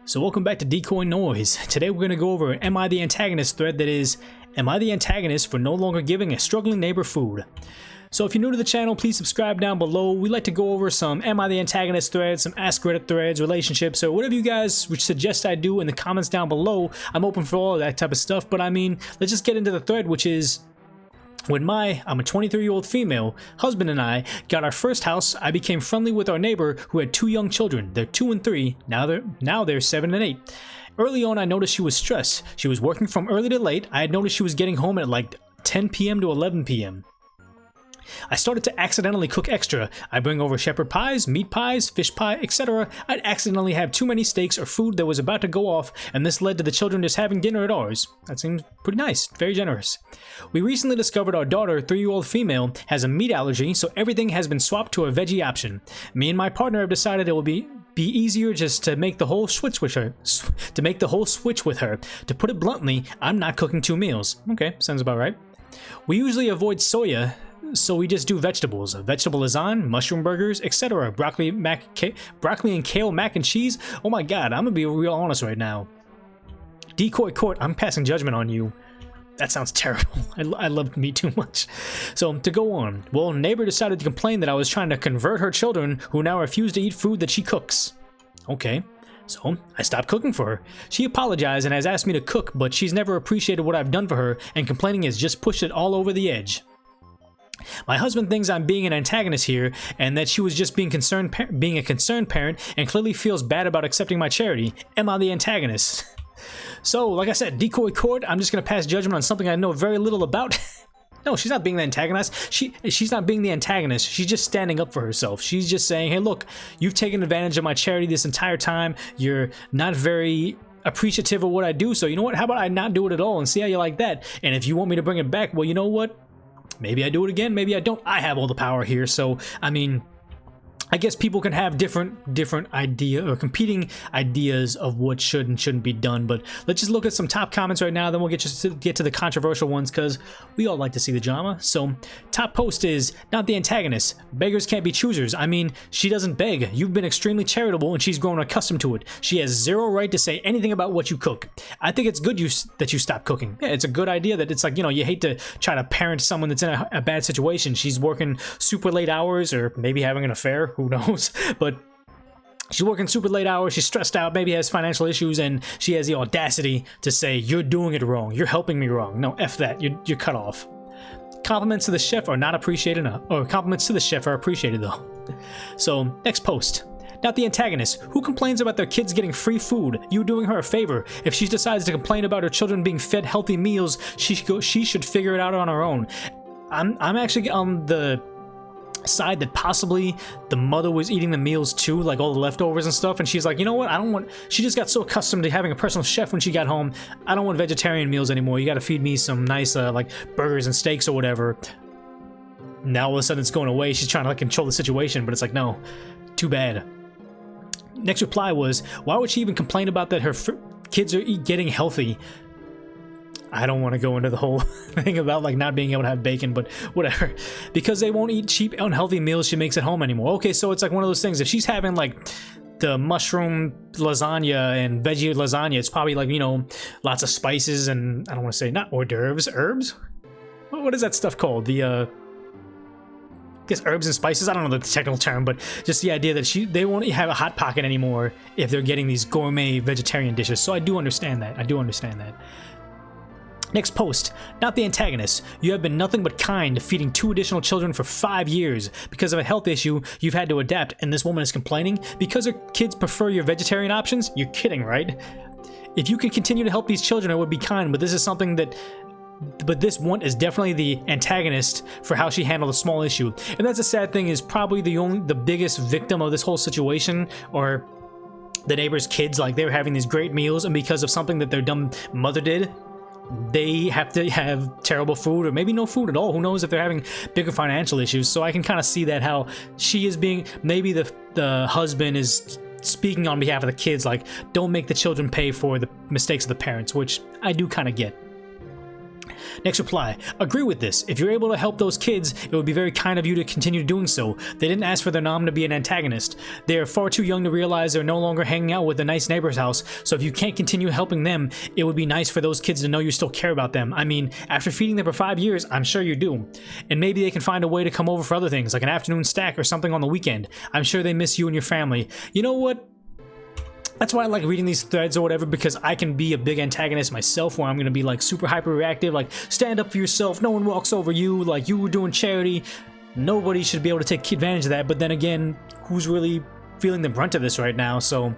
So welcome back to Decoy Noise. Today we're going to go over an Am I the Antagonist thread that is, am I the antagonist for no longer giving a struggling neighbor food? So if you're new to the channel, please subscribe down below. We like to go over some Am I the Antagonist threads, some Ask Reddit threads, relationships, or whatever you guys would suggest I do in the comments down below. I'm open for all of that type of stuff, but I mean, let's just get into the thread, which is, when I'm a 23-year-old female, husband and I got our first house, I became friendly with our neighbor who had 2 young children. They're 2 and 3, now they're 7 and 8. Early on, I noticed she was stressed. She was working from early to late. I had noticed she was getting home at like 10 p.m. to 11 p.m. I started to accidentally cook extra. I bring over shepherd pies, meat pies, fish pie, etc. I'd accidentally have too many steaks or food that was about to go off, and this led to the children just having dinner at ours. That seems pretty nice, very generous. We recently discovered our daughter, 3-year-old female, has a meat allergy, so everything has been swapped to a veggie option. Me and my partner have decided it will be easier just to make the whole switch with her. To put it bluntly, I'm not cooking 2 meals. Okay, sounds about right. We usually avoid soya, so we just do vegetables, vegetable lasagna, mushroom burgers, etc. Broccoli and kale mac and cheese. Oh my god, I'm gonna be real honest right now. Decoy Court, I'm passing judgment on you. That sounds terrible. I love meat too much. So to go on, well, neighbor decided to complain that I was trying to convert her children who now refuse to eat food that she cooks. Okay. So, I stopped cooking for her. She apologized and has asked me to cook, but she's never appreciated what I've done for her, and complaining has just pushed it all over the edge. My husband thinks I'm being an antagonist here, and that she was just being a concerned parent, and clearly feels bad about accepting my charity. Am I the antagonist? So, like I said, Decoy Court, I'm just going to pass judgment on something I know very little about. No, she's not being the antagonist. She's not being the antagonist. She's just standing up for herself. She's just saying, hey, look, you've taken advantage of my charity this entire time. You're not very appreciative of what I do, so you know what? How about I not do it at all and see how you like that? And if you want me to bring it back, well, you know what? Maybe I do it again, maybe I don't. I have all the power here, so, I mean, I guess people can have different competing ideas of what should and shouldn't be done, but let's just look at some top comments right now, then we'll get to the controversial ones, because we all like to see the drama. So, top post is, not the antagonist. Beggars can't be choosers. I mean, she doesn't beg. You've been extremely charitable, and she's grown accustomed to it. She has zero right to say anything about what you cook. I think it's good that you stop cooking. Yeah, it's a good idea that it's like, you know, you hate to try to parent someone that's in a bad situation. She's working super late hours, or maybe having an affair. Who knows? But she's working super late hours, she's stressed out, maybe has financial issues, and she has the audacity to say, you're doing it wrong, you're helping me wrong. No, F that, you're cut off. Compliments to the chef are not appreciated enough, or compliments to the chef are appreciated though. So, next post. Not the antagonist. Who complains about their kids getting free food? You doing her a favor. If she decides to complain about her children being fed healthy meals, she should figure it out on her own. I'm actually on the side that possibly the mother was eating the meals too, like all the leftovers and stuff, and she's like, you know what, she just got so accustomed to having a personal chef when she got home, I don't want vegetarian meals anymore, you gotta feed me some nice like burgers and steaks or whatever. Now all of a sudden it's going away, she's trying to like control the situation, but it's like, no, too bad. Next reply was, why would she even complain about that her kids are getting healthy? I don't want to go into the whole thing about like not being able to have bacon, but whatever. Because they won't eat cheap, unhealthy meals she makes at home anymore. Okay, so it's like one of those things. If she's having like the mushroom lasagna and veggie lasagna, it's probably like, you know, lots of spices and I don't want to say not hors d'oeuvres, herbs? What is that stuff called? The I guess herbs and spices. I don't know the technical term, but just the idea that they won't have a hot pocket anymore if they're getting these gourmet vegetarian dishes. So I do understand that. Next post, not the antagonist. You have been nothing but kind, feeding 2 additional children for 5 years. Because of a health issue, you've had to adapt, and this woman is complaining because her kids prefer your vegetarian options? You're kidding, right? If you can continue to help these children, I would be kind, but this is something that... But this one is definitely the antagonist for how she handled a small issue. And that's a sad thing, is probably the biggest victim of this whole situation, or the neighbor's kids, like they were having these great meals, and because of something that their dumb mother did, they have to have terrible food, or maybe no food at all. Who knows if they're having bigger financial issues. So I can kind of see that, how she is being, maybe the husband is speaking on behalf of the kids, like, don't make the children pay for the mistakes of the parents, which I do kind of get. Next reply, agree with this. If you're able to help those kids, it would be very kind of you to continue doing so. They didn't ask for their mom to be an antagonist. They are far too young to realize they're no longer hanging out with a nice neighbor's house, so if you can't continue helping them, it would be nice for those kids to know you still care about them. I mean, after feeding them for 5 years, I'm sure you do. And maybe they can find a way to come over for other things, like an afternoon snack or something on the weekend. I'm sure they miss you and your family. You know what? That's why I like reading these threads or whatever, because I can be a big antagonist myself, where I'm gonna be like super hyper reactive, like stand up for yourself, no one walks over you, like you were doing charity. Nobody should be able to take advantage of that, but then again, who's really feeling the brunt of this right now? So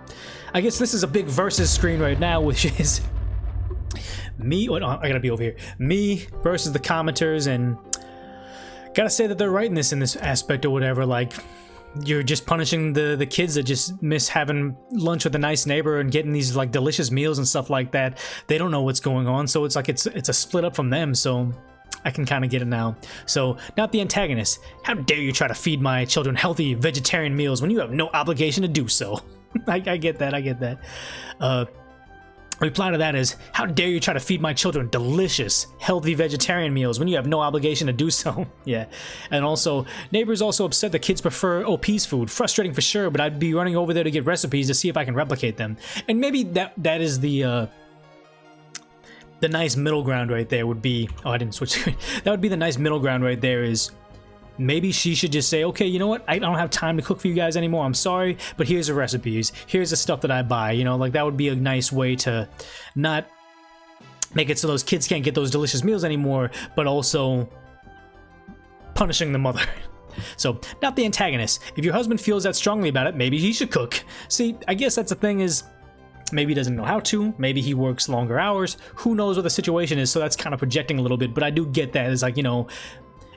I guess this is a big versus screen right now, which is me, I gotta be over here, me versus the commenters, and gotta say that they're right in this aspect or whatever. Like, you're just punishing the kids that just miss having lunch with a nice neighbor and getting these like delicious meals and stuff like that. They don't know what's going on, so it's like it's a split up from them. So I can kind of get it now. So, not the antagonist. How dare you try to feed my children healthy vegetarian meals when you have no obligation to do so? I get that. Reply to that is, how dare you try to feed my children delicious, healthy vegetarian meals when you have no obligation to do so? Yeah. And also, neighbors also upset that kids prefer OP's food. Frustrating for sure, but I'd be running over there to get recipes to see if I can replicate them. And maybe that is the nice middle ground right there would be... Oh, I didn't switch. That would be the nice middle ground right there is... Maybe she should just say, okay, you know what? I don't have time to cook for you guys anymore. I'm sorry, but here's the recipes. Here's the stuff that I buy. You know, like that would be a nice way to not make it so those kids can't get those delicious meals anymore, but also punishing the mother. So, not the antagonist. If your husband feels that strongly about it, maybe he should cook. See, I guess that's the thing is, maybe he doesn't know how to, maybe he works longer hours, who knows what the situation is, so that's kind of projecting a little bit, but I do get that. It's like, you know,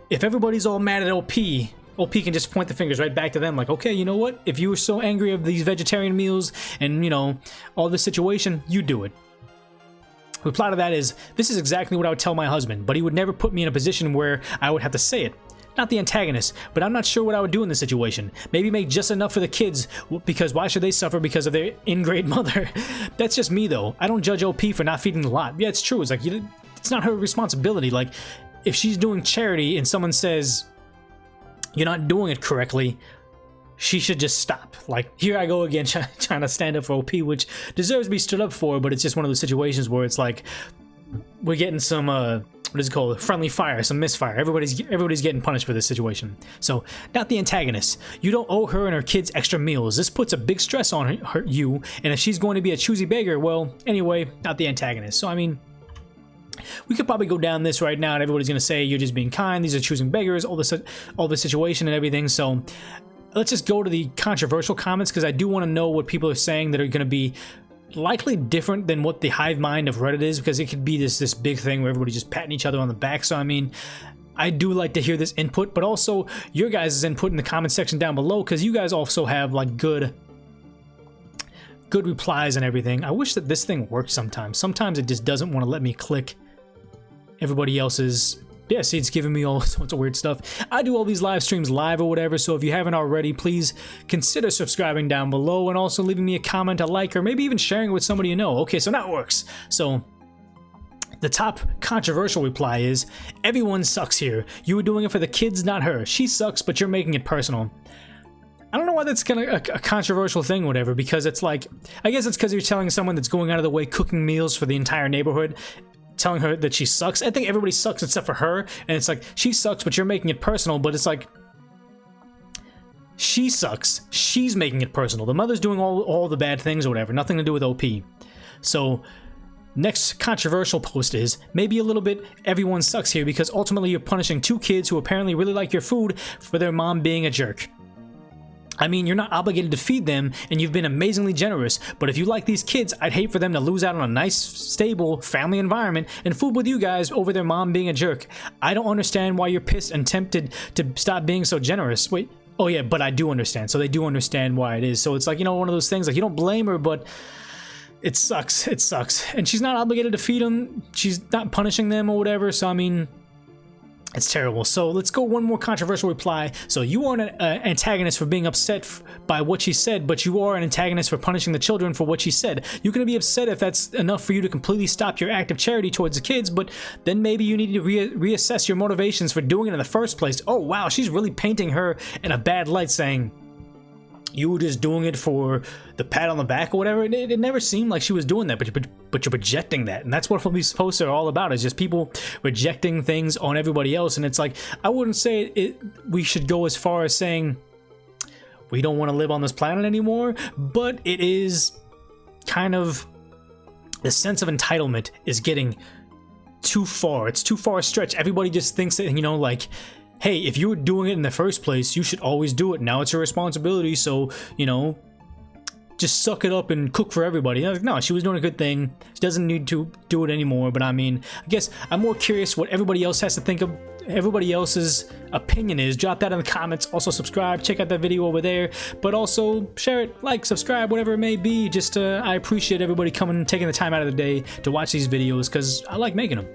if everybody's all mad at OP can just point the fingers right back to them, like, okay, you know what? If you were so angry of these vegetarian meals and, you know, all this situation, you do it. Reply to that is, this is exactly what I would tell my husband, but he would never put me in a position where I would have to say it. Not the antagonist, but I'm not sure what I would do in this situation. Maybe make just enough for the kids, because why should they suffer because of their ingrate mother? That's just me, though. I don't judge OP for not feeding a lot. Yeah, it's true. It's like, it's not her responsibility. Like, if she's doing charity and someone says you're not doing it correctly, she should just stop. Like, here I go again trying to stand up for OP, which deserves to be stood up for, but it's just one of those situations where it's like we're getting some what is it called, friendly fire, some misfire. Everybody's getting punished for this situation. So, not the antagonist. You don't owe her and her kids extra meals. This puts a big stress on you, and if she's going to be a choosy beggar, well, anyway, not the antagonist. So, I mean, we could probably go down this right now and everybody's going to say you're just being kind, these are choosing beggars, all this situation and everything. So let's just go to the controversial comments, because I do want to know what people are saying that are going to be likely different than what the hive mind of Reddit is, because it could be this big thing where everybody's just patting each other on the back. So I mean, I do like to hear this input, but also your guys' input in the comment section down below, because you guys also have like good replies and everything. I wish that this thing worked sometimes. Sometimes it just doesn't want to let me click everybody else's. Yeah, see, it's giving me all sorts of weird stuff. I do all these live streams live or whatever, so if you haven't already, please consider subscribing down below and also leaving me a comment, a like, or maybe even sharing it with somebody you know. Okay, so now it works. So the top controversial reply is, everyone sucks here. You were doing it for the kids, not her. She sucks, but you're making it personal. I don't know why that's kind of a controversial thing or whatever, because it's like, I guess it's because you're telling someone that's going out of the way cooking meals for the entire neighborhood, telling her that she sucks. I think everybody sucks except for her, and it's like, she sucks, but you're making it personal. But it's like, she sucks, she's making it personal. The mother's doing all the bad things or whatever, nothing to do with OP. So next controversial post is, maybe a little bit everyone sucks here, because ultimately you're punishing two kids who apparently really like your food for their mom being a jerk. I mean, you're not obligated to feed them, and you've been amazingly generous, but if you like these kids, I'd hate for them to lose out on a nice, stable family environment and food with you guys over their mom being a jerk. I don't understand why you're pissed and tempted to stop being so generous. Wait, oh yeah, but I do understand. So they do understand why it is. So it's like, you know, one of those things, like, you don't blame her, but it sucks. It sucks. And she's not obligated to feed them. She's not punishing them or whatever, so I mean, It's terrible. So let's go one more controversial reply. So you are an antagonist for being upset by what she said, but you are an antagonist for punishing the children for what she said. You're going to be upset if that's enough for you to completely stop your act of charity towards the kids, but then maybe you need to reassess your motivations for doing it in the first place. Oh wow, she's really painting her in a bad light, saying you were just doing it for the pat on the back or whatever. It never seemed like she was doing that, but you're projecting that, and that's what these posts are all about, is just people rejecting things on everybody else. And it's like, I wouldn't say we should go as far as saying we don't want to live on this planet anymore, but it is kind of, the sense of entitlement is getting too far. It's too far a stretch. Everybody just thinks that, you know, like, hey, if you were doing it in the first place, you should always do it. Now it's your responsibility, so, you know, just suck it up and cook for everybody. Like, no, she was doing a good thing. She doesn't need to do it anymore. But I mean, I guess I'm more curious what everybody else has to think of, everybody else's opinion is. Drop that in the comments. Also subscribe, check out that video over there, but also share it, like, subscribe, whatever it may be. Just I appreciate everybody coming and taking the time out of the day to watch these videos, because I like making them.